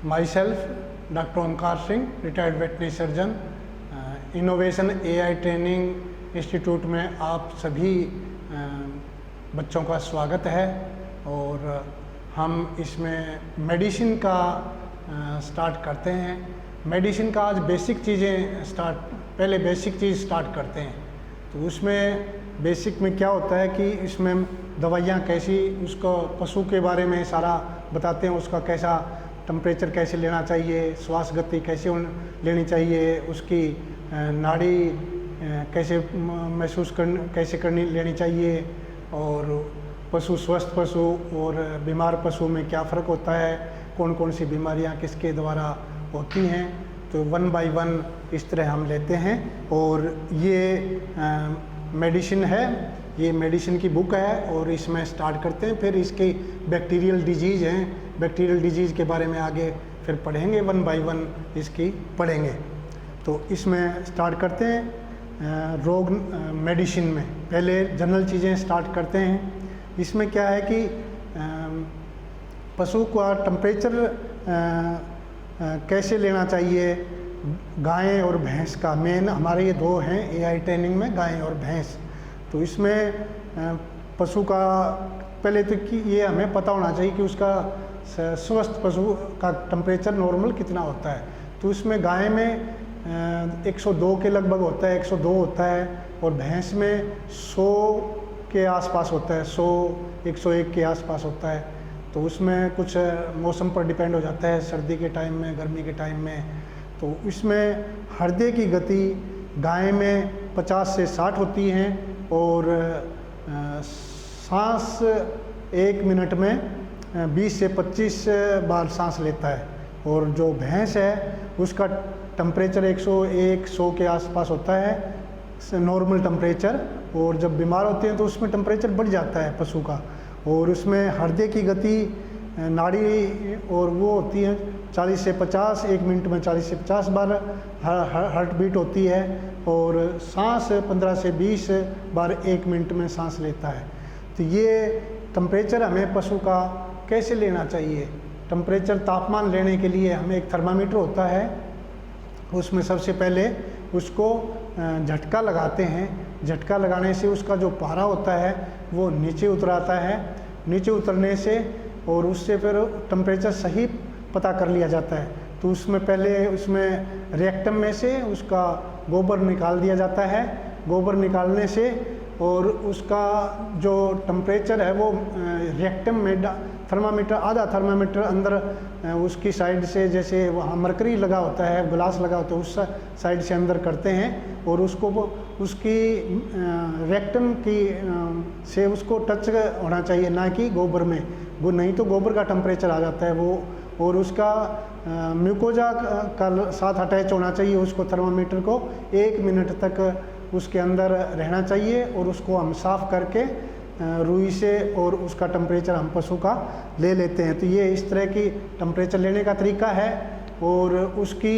My self doctor Omkar Singh, retired veterinary surgeon. Innovation AI training institute में आप सभी बच्चों का स्वागत है। और हम इसमें मेडिसिन का स्टार्ट करते हैं। मेडिसिन का आज बेसिक चीज़ें पहले बेसिक चीज़ स्टार्ट करते हैं। तो उसमें बेसिक में क्या होता है कि इसमें दवाइयाँ कैसी, उसको पशु के बारे में सारा बताते हैं, उसका कैसा टेम्परेचर कैसे लेना चाहिए, श्वास गति कैसे लेनी चाहिए, उसकी नाड़ी कैसे महसूस करनी लेनी चाहिए, और पशु स्वस्थ पशु और बीमार पशु में क्या फ़र्क होता है, कौन कौन सी बीमारियां किसके द्वारा होती हैं। तो 1 बाय 1 इस तरह हम लेते हैं। और ये मेडिसिन है, ये मेडिसिन की बुक है और इसमें स्टार्ट करते हैं। फिर इसकी बैक्टीरियल डिजीज़ हैं, बैक्टीरियल डिजीज़ के बारे में आगे फिर पढ़ेंगे, 1 बाय 1 इसकी पढ़ेंगे। तो इसमें स्टार्ट करते हैं रोग मेडिसिन में। पहले जनरल चीज़ें स्टार्ट करते हैं। इसमें क्या है कि पशु का टेम्परेचर कैसे लेना चाहिए, गाय और भैंस का। मेन हमारे ये दो हैं एआई ट्रेनिंग में, गाय और भैंस। तो इसमें पशु का पहले तो कि ये हमें पता होना चाहिए कि उसका स्वस्थ पशु का टेम्परेचर नॉर्मल कितना होता है। तो इसमें गाय में 102 के लगभग होता है, 102 होता है, और भैंस में 100 के आसपास होता है, 100 101 के आसपास होता है। तो उसमें कुछ मौसम पर डिपेंड हो जाता है, सर्दी के टाइम में, गर्मी के टाइम में। तो इसमें हृदय की गति गाय में 50 से 60 होती हैं, और सांस 1 मिनट में 20 से 25 बार सांस लेता है। और जो भैंस है उसका टेम्परेचर 101-100 के आसपास होता है नॉर्मल टेम्परेचर। और जब बीमार होते हैं तो उसमें टेम्परेचर बढ़ जाता है पशु का। और उसमें हृदय की गति नाड़ी और वो होती है 40 से 50, 1 मिनट में 40 से 50 बार हार्ट बीट होती है। और सांस 15 से 20 बार 1 मिनट में सांस लेता है। तो ये टेम्परेचर हमें पशु का कैसे लेना चाहिए। टेम्परेचर तापमान लेने के लिए हमें एक थर्मामीटर होता है, उसमें सबसे पहले उसको झटका लगाते हैं। झटका लगाने से उसका जो पारा होता है वो नीचे उतर आता है। नीचे उतरने से और उससे फिर टेम्परेचर सही पता कर लिया जाता है। तो उसमें पहले उसमें रेक्टम में से उसका गोबर निकाल दिया जाता है। गोबर निकालने से और उसका जो टेम्परेचर है वो रेक्टम में थर्मामीटर, आधा थर्मामीटर अंदर उसकी साइड से, जैसे वहाँ मरकरी लगा होता है, ग्लास लगा होता है, उस साइड से अंदर करते हैं। और उसको उसकी रेक्टम की से उसको टच होना चाहिए, ना कि गोबर में। वो नहीं तो गोबर का टेम्परेचर आ जाता है वो। और उसका म्यूकोजा का साथ अटैच होना चाहिए उसको, थर्मामीटर को 1 मिनट तक उसके अंदर रहना चाहिए। और उसको हम साफ़ करके रुई से और उसका टेम्परेचर हम पशु का ले लेते हैं। तो ये इस तरह की टेम्परेचर लेने का तरीका है। और उसकी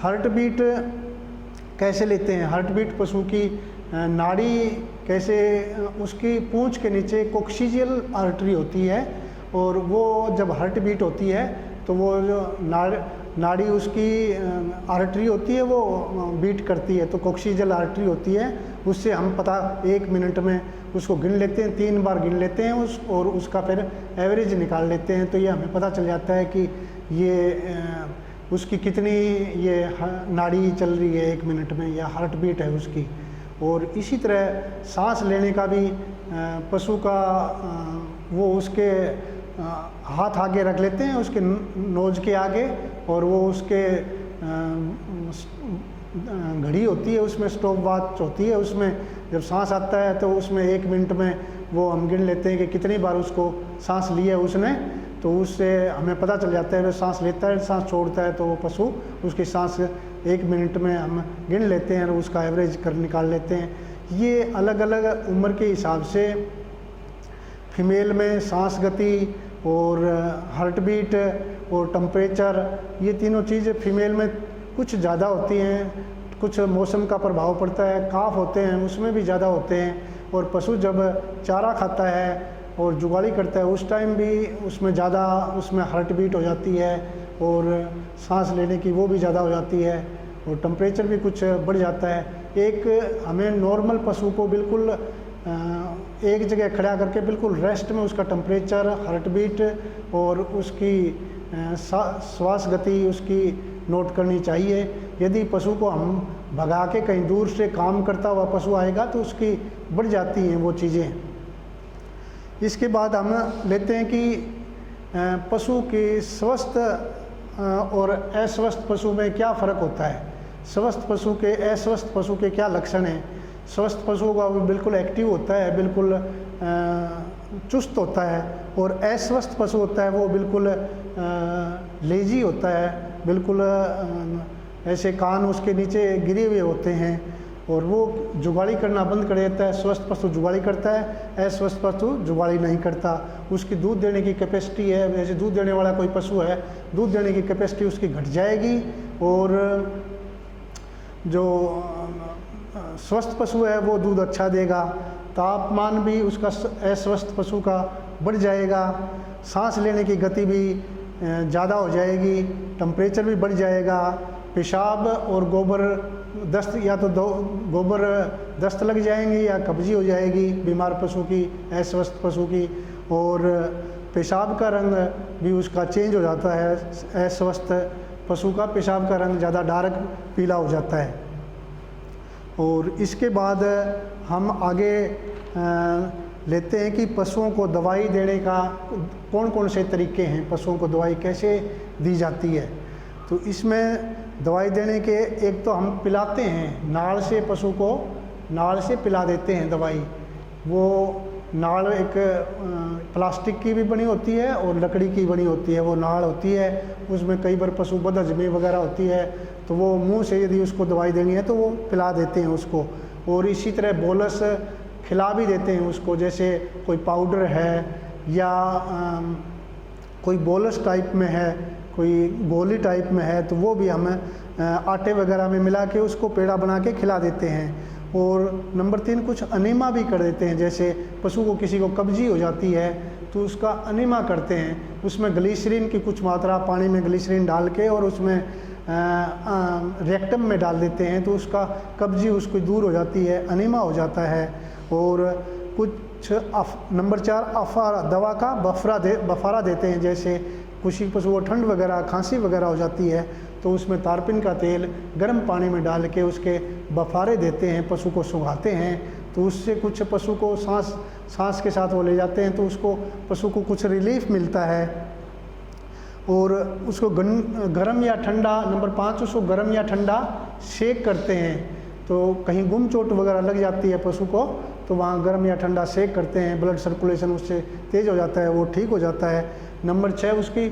हार्ट बीट कैसे लेते हैं, हार्ट बीट पशु की नाड़ी कैसे, उसकी पूंछ के नीचे कोक्सीजियल आर्टरी होती है, और वो जब हार्ट बीट होती है तो वो जो नाड़ी उसकी आर्टरी होती है वो बीट करती है, तो कोक्सीजियल आर्टरी होती है। उससे हम पता 1 मिनट में उसको गिन लेते हैं, 3 बार गिन लेते हैं और उसका फिर एवरेज निकाल लेते हैं। तो ये हमें पता चल जाता है कि ये उसकी कितनी ये नाड़ी चल रही है 1 मिनट में, या हार्ट बीट है उसकी। और इसी तरह सांस लेने का भी पशु का वो उसके हाथ आगे रख लेते हैं, उसके नोज के आगे, और वो उसके घड़ी होती है, उसमें स्टॉप वॉच होती है। उसमें जब सांस आता है तो उसमें 1 मिनट में वो हम गिन लेते हैं कि कितनी बार उसको सांस लिया उसने। तो उससे हमें पता चल जाता है वो सांस लेता है, सांस छोड़ता है, तो वो पशु उसकी सांस 1 मिनट में हम गिन लेते हैं और उसका एवरेज निकाल लेते हैं। ये अलग अलग उम्र के हिसाब से फीमेल में सांस गति और हार्ट बीट और टेम्परेचर, ये तीनों चीज़ें फीमेल में कुछ ज़्यादा होती हैं। कुछ मौसम का प्रभाव पड़ता है, काफ होते हैं उसमें भी ज़्यादा होते हैं। और पशु जब चारा खाता है और जुगाली करता है उस टाइम भी उसमें ज़्यादा उसमें हार्ट बीट हो जाती है और सांस लेने की वो भी ज़्यादा हो जाती है और टेम्परेचर भी कुछ बढ़ जाता है। एक हमें नॉर्मल पशु को बिल्कुल एक जगह खड़ा करके बिल्कुल रेस्ट में उसका टेम्परेचर, हार्ट बीट और उसकी श्वास गति उसकी नोट करनी चाहिए। यदि पशु को हम भगा के कहीं दूर से काम करता हुआ पशु आएगा तो उसकी बढ़ जाती हैं वो चीज़ें। इसके बाद हम लेते हैं कि पशु के स्वस्थ और अस्वस्थ पशु में क्या फ़र्क होता है। स्वस्थ पशु के अस्वस्थ पशु के क्या लक्षण हैं। स्वस्थ पशु का वो बिल्कुल एक्टिव होता है, बिल्कुल चुस्त होता है, और अस्वस्थ पशु होता है वो बिल्कुल लेजी होता है, बिल्कुल ऐसे कान उसके नीचे गिरे हुए होते हैं और वो जुगाड़ी करना बंद कर देता है। स्वस्थ पशु जुगाड़ी करता है, अस्वस्थ पशु जुगाड़ी नहीं करता। उसकी दूध देने की कैपेसिटी है, जैसे दूध देने वाला कोई पशु है, दूध देने की कैपेसिटी उसकी घट जाएगी, और जो स्वस्थ पशु है वो दूध अच्छा देगा। तापमान भी उसका अस्वस्थ पशु का बढ़ जाएगा, सांस लेने की गति भी ज़्यादा हो जाएगी, टेम्परेचर भी बढ़ जाएगा, पेशाब और गोबर दस्त, या तो गोबर दस्त लग जाएंगी या कब्जी हो जाएगी बीमार पशु की, अस्वस्थ पशु की, और पेशाब का रंग भी उसका चेंज हो जाता है। अस्वस्थ पशु का पेशाब का रंग ज़्यादा डार्क पीला हो जाता है। और इसके बाद हम आगे लेते हैं कि पशुओं को दवाई देने का कौन कौन से तरीके हैं, पशुओं को दवाई कैसे दी जाती है। तो इसमें दवाई देने के एक तो हम पिलाते हैं, नाड़ से पशु को नाड़ से पिला देते हैं दवाई। वो नाड़ एक प्लास्टिक की भी बनी होती है और लकड़ी की बनी होती है, वो नाड़ होती है, उसमें कई बार पशु बदहजमी वगैरह होती है, तो वो मुंह से यदि उसको दवाई देनी है तो वो पिला देते हैं उसको। और इसी तरह बोलस खिला भी देते हैं उसको, जैसे कोई पाउडर है या कोई बोलस टाइप में है, कोई गोली टाइप में है, तो वो भी हम आटे वगैरह में मिला के उसको पेड़ा बना के खिला देते हैं। और नंबर 3 कुछ अनीमा भी कर देते हैं, जैसे पशु को किसी को कब्जी हो जाती है तो उसका अनीमा करते हैं, उसमें ग्लिसरीन की कुछ मात्रा पानी में ग्लिसरीन डाल के और उसमें रेक्टम में डाल देते हैं, तो उसका कब्जी उसको दूर हो जाती है, अनीमा हो जाता है। और कुछ नंबर 4 अफारा दवा का बफारा देते हैं, जैसे किसी पशु को ठंड वगैरह खांसी वगैरह हो जाती है तो उसमें तारपिन का तेल गर्म पानी में डाल के उसके बफारे देते हैं, पशु को सुंघाते हैं, तो उससे कुछ पशु को सांस के साथ वो ले जाते हैं तो उसको पशु को कुछ रिलीफ मिलता है। और उसको गर्म या ठंडा, नंबर 5 उसको गर्म या ठंडा सेक करते हैं, तो कहीं गुम चोट वगैरह लग जाती है पशु को तो वहाँ गर्म या ठंडा सेक करते हैं, ब्लड सर्कुलेशन उससे तेज़ हो जाता है, वो ठीक हो जाता है। नंबर 6 उसकी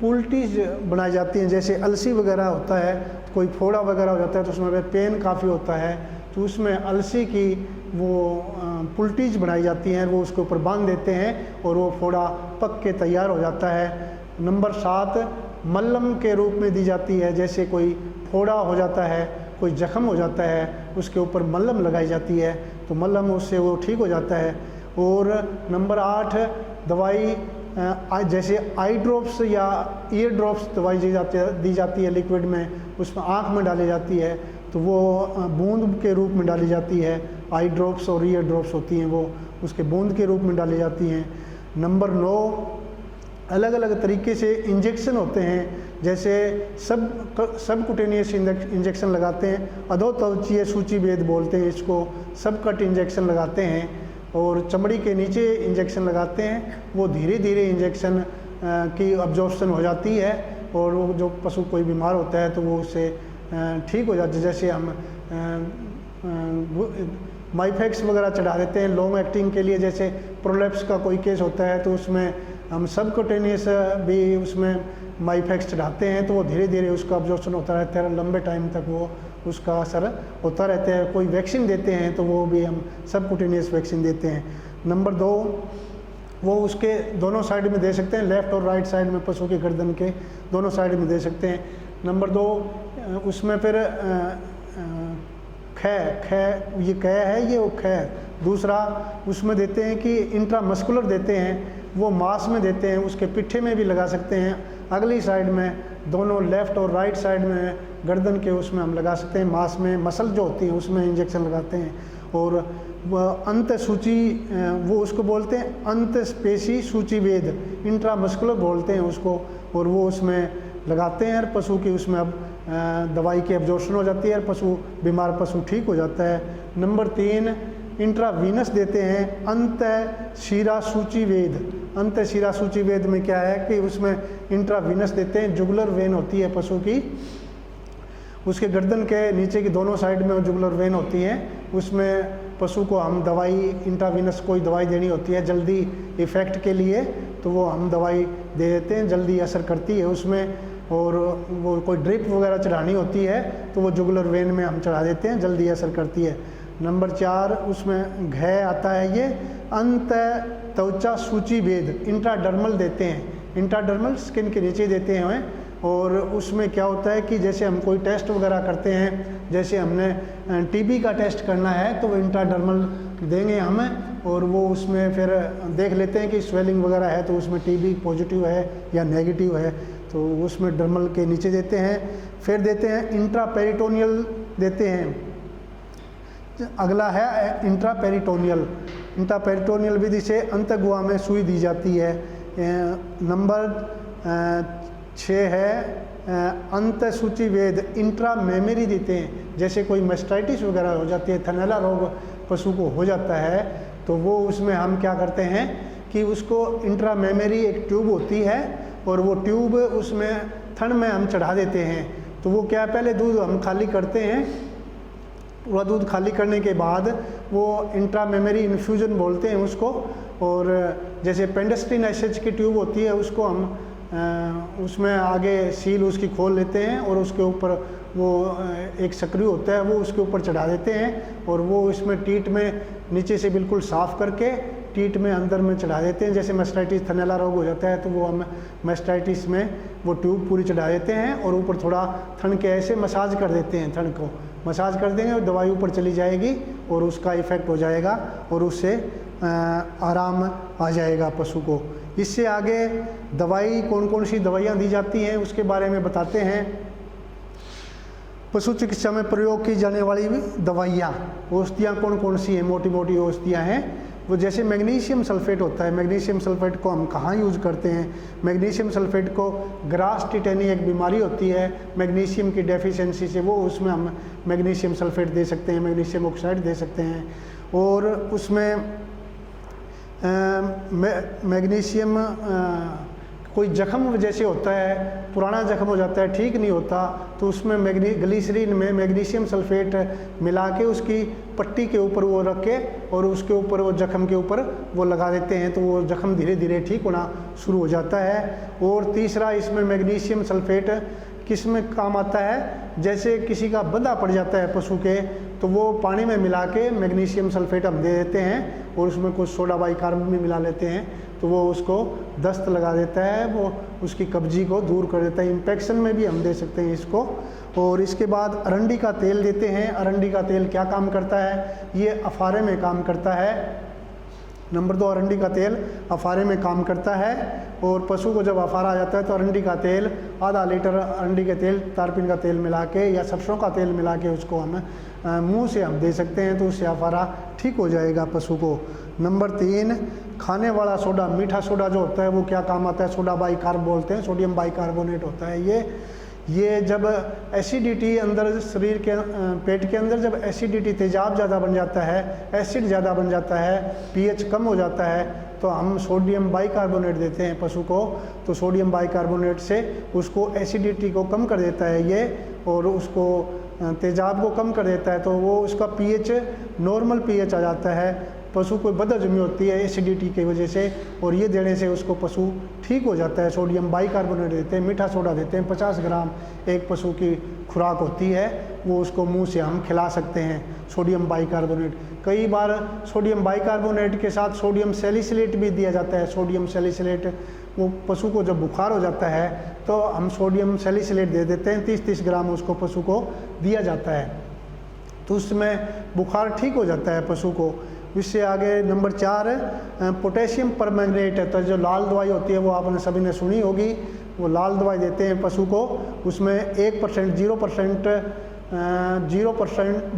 पुल्टीज बनाई जाती हैं, जैसे अलसी वगैरह होता है, कोई फोड़ा वगैरह हो जाता है तो उसमें पेन काफ़ी होता है, तो उसमें अलसी की वो पुल्टीज बनाई जाती हैं, वो उसके ऊपर बांध देते हैं और वो फोड़ा पक के तैयार हो जाता है। नंबर 7 मल्लम के रूप में दी जाती है, जैसे कोई फोड़ा हो जाता है, कोई जख्म हो जाता है, उसके ऊपर मल्लम लगाई जाती है तो मल्लम उससे वो ठीक हो जाता है। और नंबर 8 दवाई जैसे आई ड्रॉप्स या ईयर ड्रॉप्स दवाई दी जाती है लिक्विड में, उसमें आँख में डाली जाती है तो वो बूंद के रूप में डाली जाती है। आई ड्रॉप्स और ईयर ड्रॉप्स होती हैं वो उसके बूंद के रूप में डाली जाती हैं। नंबर 9 अलग अलग तरीके से इंजेक्शन होते हैं, जैसे सब कुटेनियस इंजेक्शन लगाते हैं, अधोत्वचीय सूचीभेद बोलते हैं इसको, सब कट इंजेक्शन लगाते हैं, और चमड़ी के नीचे इंजेक्शन लगाते हैं। वो धीरे धीरे इंजेक्शन की अब्जॉर्प्शन हो जाती है और वो जो पशु कोई बीमार होता है तो वो उससे ठीक हो जाता है। जैसे हम माइफेक्स वगैरह चढ़ा देते हैं लॉन्ग एक्टिंग के लिए, जैसे प्रोलेप्स का कोई केस होता है तो उसमें हम सबकुटेनियस भी उसमें माइफेक्स चढ़ाते हैं, तो वो धीरे धीरे उसका अब्जॉर्प्शन होता रहता है, लंबे टाइम तक वो उसका असर होता रहता है। कोई वैक्सीन देते हैं तो वो भी हम सबकुटेनियस वैक्सीन देते हैं। नंबर 2 वो उसके दोनों साइड में दे सकते हैं, लेफ़्ट और राइट साइड में पशु की गर्दन के दोनों साइड में दे सकते हैं। नंबर 2 उसमें फिर ये कै है, ये वो कै। दूसरा उसमें देते हैं कि इंट्रामस्कुलर देते हैं, वो मांस में देते हैं, उसके पिट्ठे में भी लगा सकते हैं, अगली साइड में, दोनों लेफ़्ट और राइट साइड में गर्दन के उसमें हम लगा सकते हैं, मांस में मसल जो होती है उसमें इंजेक्शन लगाते हैं। और अंत सूची वो उसको बोलते हैं अंत पेशी सूचीवेद, इंट्रामस्कुलर बोलते हैं उसको, और वो उसमें लगाते हैं और पशु की उसमें अब दवाई की एब्जॉर्प्शन हो जाती है और पशु बीमार पशु ठीक हो जाता है। नंबर 3 इंट्रावीनस देते हैं अंत शिरा सूचीवेद। अंत शिरा सूचीवेद में क्या है कि उसमें इंट्रावीनस देते हैं, जुगुलर वेन होती है पशु की, उसके गर्दन के नीचे की दोनों साइड में जुगुलर वेन होती है, उसमें पशु को हम दवाई इंट्रावीनस कोई दवाई देनी होती है जल्दी इफ़ेक्ट के लिए, तो वो हम दवाई दे देते हैं, जल्दी असर करती है उसमें। और वो कोई ड्रिप वगैरह चढ़ानी होती है तो वो जुगुलर वेन में हम चढ़ा देते हैं, जल्दी असर करती है। नंबर 4 उसमें घ आता है, ये अंत त्वचा सूचीवेद इंट्राडर्मल देते हैं, इंट्राडर्मल स्किन के नीचे देते हैं। और उसमें क्या होता है कि जैसे हम कोई टेस्ट वगैरह करते हैं, जैसे हमने टीबी का टेस्ट करना है तो वो इंट्राडर्मल देंगे हमें, और वो उसमें फिर देख लेते हैं कि स्वेलिंग वगैरह है तो उसमें टीबी पॉजिटिव है या नेगेटिव है, तो उसमें डर्मल के नीचे देते हैं। फिर देते हैं इंट्रापेरिटोनियल देते हैं। अगला है इंट्रापेरिटोनियल। इंट्रापेरिटोनियल विधि से अंतगुहा में सुई दी जाती है। नंबर 6 है अंत सूचीवेद इंट्रामेमरी देते हैं, जैसे कोई मेस्टाइटिस वगैरह हो जाती है, थनैला रोग पशु को हो जाता है, तो वो उसमें हम क्या करते हैं कि उसको इंट्रामेमरी एक ट्यूब होती है और वो ट्यूब उसमें थन में हम चढ़ा देते हैं। तो वो क्या, पहले दूध हम खाली करते हैं, वह दूध खाली करने के बाद वो इंट्रामेमरी इन्फ्यूजन बोलते हैं उसको, और जैसे पेंडेस्टिन एसएच की ट्यूब होती है उसको हम उसमें आगे सील उसकी खोल लेते हैं और उसके ऊपर वो एक सक्रिय होता है वो उसके ऊपर चढ़ा देते हैं, और वो इसमें टीट में नीचे से बिल्कुल साफ़ करके टीट में अंदर में चढ़ा देते हैं। जैसे मेस्टाइटिस थनैला रोग हो जाता है तो वो हम मेस्टाइटिस में वो ट्यूब पूरी चढ़ा देते हैं और ऊपर थोड़ा थन के ऐसे मसाज कर देते हैं, थन को मसाज कर देंगे और दवाई ऊपर चली जाएगी और उसका इफ़ेक्ट हो जाएगा और उससे आराम आ जाएगा पशु को। इससे आगे दवाई कौन कौन सी दवाइयाँ दी जाती हैं उसके बारे में बताते हैं। पशु चिकित्सा में प्रयोग की जाने वाली दवाइयाँ, औषधियाँ कौन कौन सी हैं, मोटी मोटी औषधियाँ हैं वो, जैसे मैग्नीशियम सल्फेट होता है। मैग्नीशियम सल्फेट को हम कहाँ यूज़ करते हैं? मैग्नीशियम सल्फेट को ग्रास टिटेनी एक बीमारी होती है मैग्नीशियम की डेफिशिएंसी से, वो उसमें हम मैग्नीशियम सल्फेट दे सकते हैं, मैग्नीशियम ऑक्साइड दे सकते हैं। और उसमें मैग्नीशियम कोई जख्म जैसे होता है, पुराना जख्म हो जाता है, ठीक नहीं होता, तो उसमें ग्लिसरीन में मैग्नीशियम सल्फेट मिला के उसकी पट्टी के ऊपर वो रख के और उसके ऊपर वो जख्म के ऊपर वो लगा देते हैं, तो वो जख्म धीरे धीरे ठीक होना शुरू हो जाता है। और तीसरा इसमें मैग्नीशियम सल्फेट किस में काम आता है, जैसे किसी का बंधा पड़ जाता है पशु के, तो वो पानी में मिला के मैग्नीशियम सल्फेट हम दे देते हैं और उसमें कुछ सोडा बाइकार्बोनेट भी मिला लेते हैं, तो वो उसको दस्त लगा देता है, वो उसकी कब्जी को दूर कर देता है। इन्फेक्शन में भी हम दे सकते हैं इसको। और इसके बाद अरंडी का तेल देते हैं। अरंडी का तेल क्या काम करता है? ये अफारे में काम करता है। नंबर 2, अरंडी का तेल अफारे में काम करता है, और पशु को जब अफारा आ जाता है तो अरंडी का तेल आधा लीटर अरंडी के तेल तारपीन का तेल मिला के या सरसों का तेल मिला के उसको हम मुंह से हम दे सकते हैं, तो उससे अफारा ठीक हो जाएगा पशु को। नंबर 3, खाने वाला सोडा, मीठा सोडा जो होता है वो क्या काम आता है? सोडा बाइकार्ब बोलते हैं, सोडियम बाइकार्बोनेट होता है ये जब एसिडिटी अंदर शरीर के पेट के अंदर जब एसिडिटी तेजाब ज़्यादा बन जाता है, एसिड ज़्यादा बन जाता है, पीएच कम हो जाता है, तो हम सोडियम बाइकार्बोनेट देते हैं पशु को, तो सोडियम बाइकार्बोनेट से उसको एसिडिटी को कम कर देता है ये, और उसको तेजाब को कम कर देता है, तो वो उसका पीएच नॉर्मल पीएच आ जाता है। पशु को बदहजमी होती है एसिडिटी की वजह से, और ये देने से उसको पशु ठीक हो जाता है। सोडियम बाइकार्बोनेट देते हैं, मीठा सोडा देते हैं, 50 ग्राम एक पशु की खुराक होती है, वो उसको मुंह से हम खिला सकते हैं सोडियम बाइकार्बोनेट। कई बार सोडियम बाइकार्बोनेट के साथ सोडियम सैलिसिलेट भी दिया जाता है। सोडियम सैलिसिलेट, वो पशु को जब बुखार हो जाता है तो हम सोडियम सैलिसिलेट दे देते हैं, 30-30 ग्राम उसको पशु को दिया जाता है, तो उसमें बुखार ठीक हो जाता है पशु को। इससे आगे नंबर 4 पोटेशियम परमैंगनेट है। तो जो लाल दवाई होती है वो आपने सभी ने सुनी होगी, वो लाल दवाई देते हैं पशु को, उसमें 1%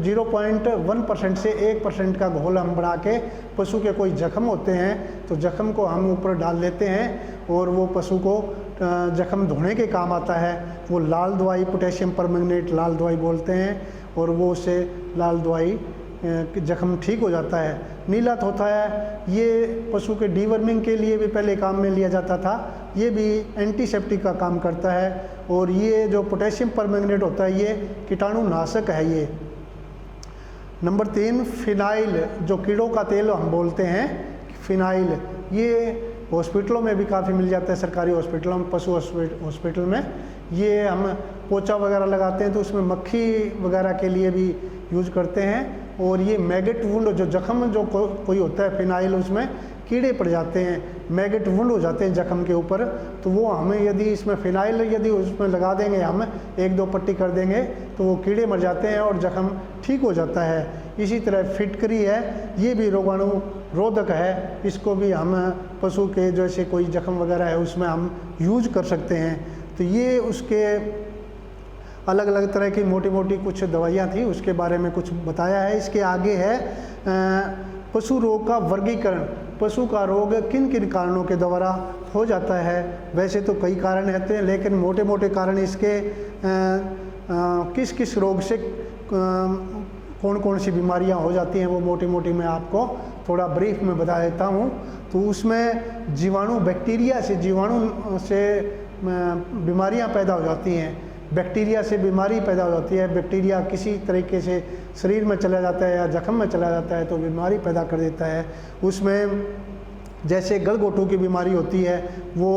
0.1% से 1% का घोल हम बढ़ा के पशु के कोई जख्म होते हैं तो जख्म को हम ऊपर डाल देते हैं और वो पशु को जख्म धोने के काम आता है। वो लाल दवाई पोटेशियम परमैंगनेट लाल दवाई बोलते हैं और वो उससे लाल दवाई जख्म ठीक हो जाता है। नीला होता है, ये पशु के डीवर्मिंग के लिए भी पहले काम में लिया जाता था, ये भी एंटीसेप्टिक का काम करता है। और ये जो पोटेशियम परमैंगनेट होता है ये कीटाणुनाशक है। ये नंबर 3 फिनाइल, जो कीड़ों का तेल हम बोलते हैं फिनाइल, ये हॉस्पिटलों में भी काफ़ी मिल जाता है, सरकारी हॉस्पिटलों में, पशु हॉस्पिटल में। ये हम पोछा वगैरह लगाते हैं तो उसमें मक्खी वगैरह के लिए भी यूज करते हैं। और ये मैगेट वुंड, जो जख्म जो कोई होता है फिनाइल, उसमें कीड़े पड़ जाते हैं, मैगेट वुंड हो जाते हैं जख्म के ऊपर, तो वो हमें यदि इसमें फिनाइल यदि उसमें लगा देंगे, हम 1-2 पट्टी कर देंगे तो वो कीड़े मर जाते हैं और जख्म ठीक हो जाता है। इसी तरह फिटकरी है, ये भी रोगाणु रोधक है, इसको भी हम पशु के जैसे कोई जख्म वगैरह है उसमें हम यूज कर सकते हैं। तो ये उसके अलग अलग तरह की मोटी मोटी कुछ दवाइयाँ थी, उसके बारे में कुछ बताया है। इसके आगे है पशु रोग का वर्गीकरण, पशु का रोग किन किन कारणों के द्वारा हो जाता है। वैसे तो कई कारण रहते हैं, लेकिन मोटे मोटे कारण इसके किस किस रोग से कौन कौन सी बीमारियां हो जाती हैं वो मोटी मोटी मैं आपको थोड़ा ब्रीफ में बता देता हूँ। तो उसमें जीवाणु बैक्टीरिया से बीमारियां पैदा हो जाती हैं, बैक्टीरिया से बीमारी पैदा हो जाती है। बैक्टीरिया किसी तरीके से शरीर में चला जाता है या जख्म में चला जाता है तो बीमारी पैदा कर देता है। उसमें जैसे गलघोटू की बीमारी होती है वो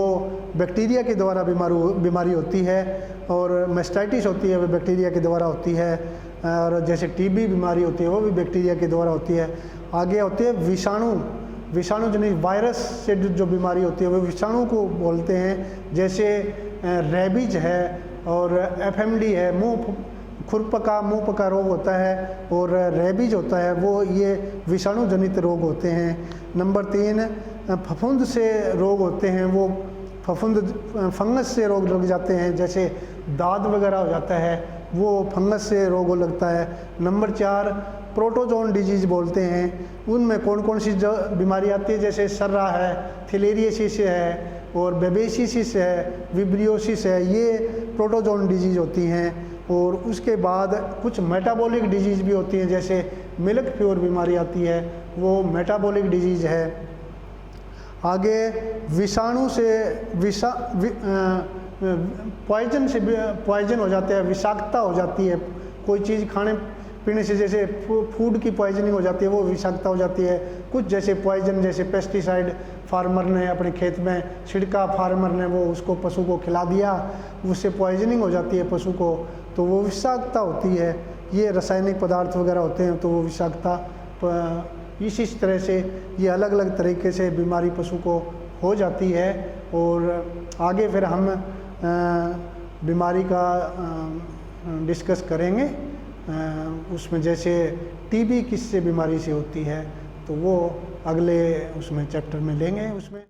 बैक्टीरिया के द्वारा बीमारी होती है, और मैस्टाइटिस होती है वो बैक्टीरिया के द्वारा होती है, और जैसे टीबी बीमारी होती है वो भी बैक्टीरिया के द्वारा होती है। आगे होती है विषाणु जनित वायरस से जो बीमारी होती है वो विषाणु को बोलते हैं। जैसे रेबीज है और एफएमडी है, मुंह पका रोग होता है, और रेबीज होता है, वो ये विषाणु जनित रोग होते हैं। नंबर 3 फफूंद से रोग होते हैं, वो फंगस से रोग लग जाते हैं, जैसे दाद वगैरह हो जाता है वो फंगस से रोग लगता है। नंबर 4 प्रोटोजोन डिजीज बोलते हैं, उनमें कौन कौन सी बीमारी आती है, जैसे सर्रा है, थिलेरियसिस है, और बेबेसिस है, विब्रियोसिस है, ये प्रोटोजोन डिजीज होती हैं। और उसके बाद कुछ मेटाबॉलिक डिजीज भी होती हैं, जैसे मिल्क फ्यूर बीमारी आती है, वो मेटाबॉलिक डिजीज है। आगे विषाणु से पॉइजन हो जाते हैं, विषाक्तता हो जाती है, कोई चीज़ खाने पीने से जैसे फूड की पॉइजनिंग हो जाती है वो विषाक्तता हो जाती है। कुछ जैसे पॉइजन, जैसे पेस्टिसाइड फार्मर ने अपने खेत में छिड़का, फार्मर ने वो उसको पशु को खिला दिया, उससे पॉइजनिंग हो जाती है पशु को, तो वो विषाक्तता होती है। ये रासायनिक पदार्थ वगैरह होते हैं तो वो विषाक्तता, इसी तरह से ये अलग अलग तरीके से बीमारी पशु को हो जाती है। और आगे फिर हम बीमारी का डिस्कस करेंगे, उसमें जैसे टीबी किससे बीमारी से होती है तो वो अगले उसमें चैप्टर में लेंगे उसमें।